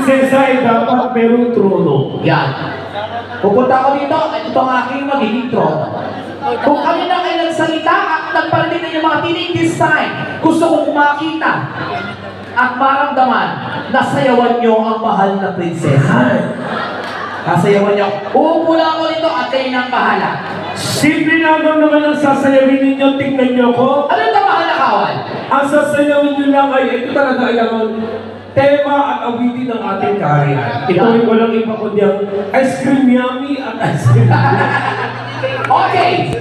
prinsesa ay dapat merong trono. Yan. Pupunta ako dito, at ito ang aking magiging trono. Kung kami na kayo nagsalita at nagparinig ng mga tinig this time, gusto kong makita at maramdaman na sayawan nyo ang mahal na prinsesa. Sasayawan nyo. Uupo lang ako dito at kayo nang bahala. Simple lamang naman ang sasayawin ninyo, tingnan nyo ko. Ano na mahal na kawan? Ang sasayawin nyo lang ay ito talaga ay ang tema at awitin ng ating kaharian. Ito ay walang iba kundi ang ice cream yummy at ice cream. Okay.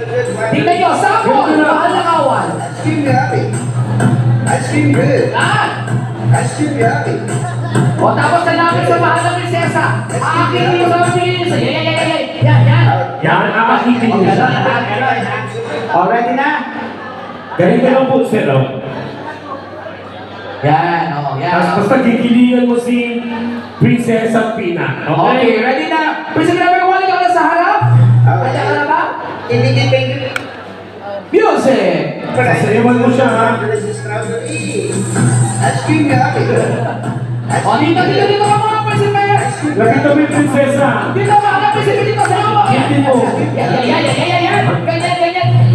Tingnan nyo. Sample. Mahal na kawan. Ice cream yummy. Ice cream good. Yan. Ice cream yummy. O tapos na namin sa mahal na prinsesa. Aking yung sabihin sa yan. Yan, awitin nyo siya. O, ready na? Ganito lang po, sir. Yan, o, yan. Tapos basta gigilingan mo si Prinsesa Pina. Okay, ready na? Prinsesa number 1, ikaw na sa harap. Kaya ka na ba? Music! Sasayawan mo siya, ha? Ice cream yummy. O, dito ka mga prinsesa. Nakita mo yung prinsesa. Dito ka mga prinsesa dito sa mga. Hindi mo. Yan. Ganyan.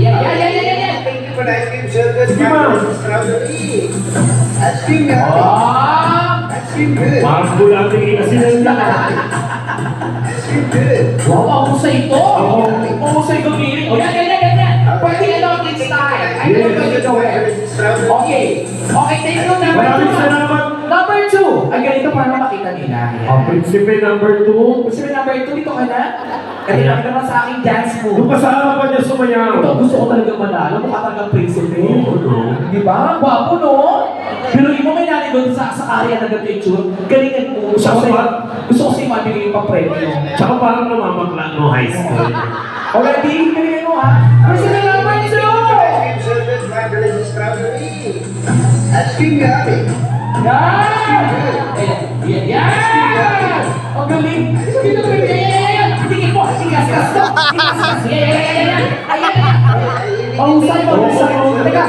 Yan. Thank you for the ice cream service. Sige, ma'am. Strawberry. Ice cream yummy. Oh! Ice cream good. Parang bulating inasinan lang. Ice cream good. Wow, mahusay ito. Oo. Mahusay gumiling. O, yan. Pwede ano, next time. Ay, ano pwede gawin? Okay, thank you. Maraming salamat. Number 2. Ay, ganito para makita nila. Oh, Prinsipe number 2. Prinsesa number 2, dito ka na. Kasi nakita naman sa aking dance Doon move. pa sa harapan niya sumayaw. Ito, gusto ko talaga manalo. Mukha talagang prinsesa. Oo, no? Di ba? Gwapo, no? Pero mo may nani doon sa area na ganito yung tsura. Galingan mo. Gusto ko sa'yo mabigay yung pa-premyo. Tsaka parang namamakla no high school. Already, galingan mo ha. Prinsesa number 2! Ice cream service. My delicious strawberry. Ice cream yummy. Yan! Ang galing! Dito kami! Yan! Tingin mo! Tigas! Yan! Mahusay! Teka,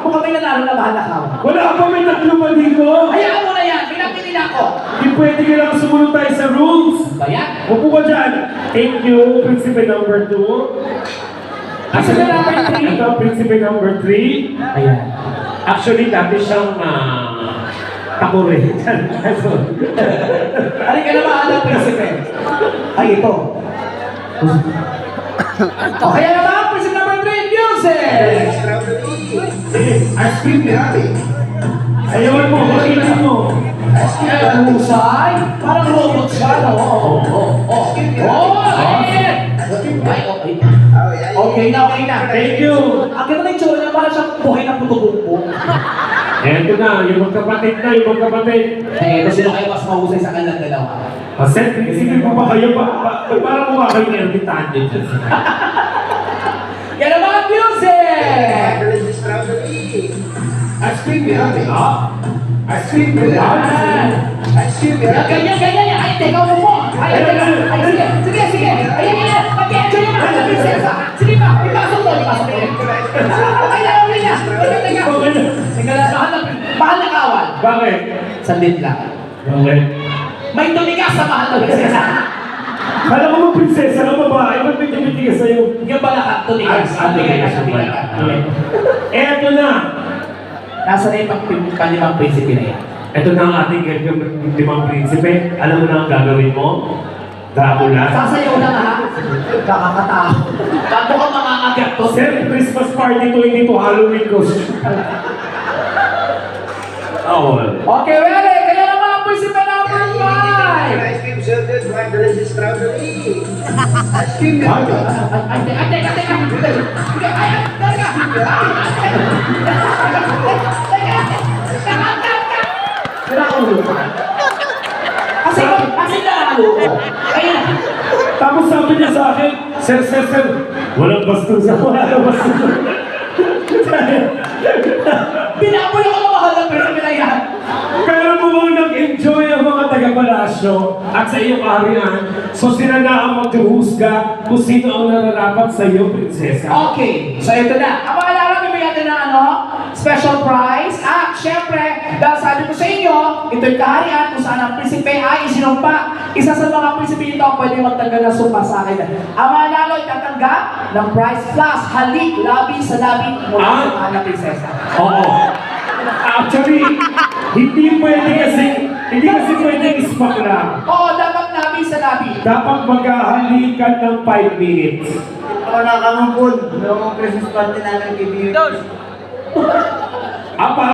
kung kami nanalo na mahal na ka. Wala pa, may tatlo pa dito. Hayaan mo na yan! Pinapili na ako! Hindi pwede ka lang sumunod tayo sa rules. Ba yan? Upo ka dyan. Thank you, Prinsipe number 2. Prinsesa number 3. Ito, Prinsipe number 3. Ayan. Actually, dati siyang takore. Alin ka na mahal na prinsipe? Ay, ito. O kaya naman, prinsesa number 3, music! Strawberry. Ice cream yummy. Ayawan mo, makinan mo. Ang husay! Parang robot siya, no? Okay na. Thank you. Ang ganda ng tsura niya, parang siyang buhay na puto-bumpo. Eto na, yung magkapatid. Ito sino kayo mas mahusay sa kanilang dalawa? Sir, isipin mo ba kayo, parang mukha kayo ng ermitan din dyan. Kaya naman, music! My delicious strawberry. Ice cream yummy. Ice cream good. Ice cream yummy. Ganyan. Ay, teka mo. Ay, sige. Ayan. Mag-enjoy yung mga prinsesa. Sige pa, ipasok mo. Teka lang, mahal na kawan. Bakit? Sandit lang. Bakit? May tumigas sa mahal na prinsesa. Kala mo mo prinsesa ng babae, ba't may tumitigas sa'yo? Yung balakat, tumigas. Eto na! Nasa na yung kalimang prinsipe na yan. Ito na ang ating limang prinsipe. Alam mo na ang gagawin mo? Dracula. Sasayaw na nga. Kakakatao. Bago ka makakagat to. Sir, Christmas party to, hindi to Halloween costume. Okay, ready? Kaya naman ang prinsipe number 5. Ice cream service. My delicious strawberry. Ice cream yummy. Kasi nalalo ko. Ayun. Tapos sabi niya sa akin, Sir, walang bastos. Pinapoy ako ng mahal ng prinsipe na yan. Pero mukhang nag-enjoy ang mga taga-palasyo at sa iyong arian, so sila na ang maghuhusga kung sino ang nararapat sa iyo, prinsesa. Okay, so ito na. Ang mga alam, bibigyan natin ng special prize. At syempre, dahil sabi ko sa inyo, ito'y kaharian kung saan ang prinsipe ay isinumpa. Isa sa mga prinsipe nito ang pwede magtanggal ng sumpa sa akin. Ang manalo ay tatanggap ng prize plus halik labi sa labi mula sa mahal na prinsesa. Oo. Actually, hindi kasi pwedeng ispak lang. Oo, dapat labi sa labi. Dapat maghahalikan ng 5 minutes. Wala ka mong food. Noong Christmas party namin kay Apa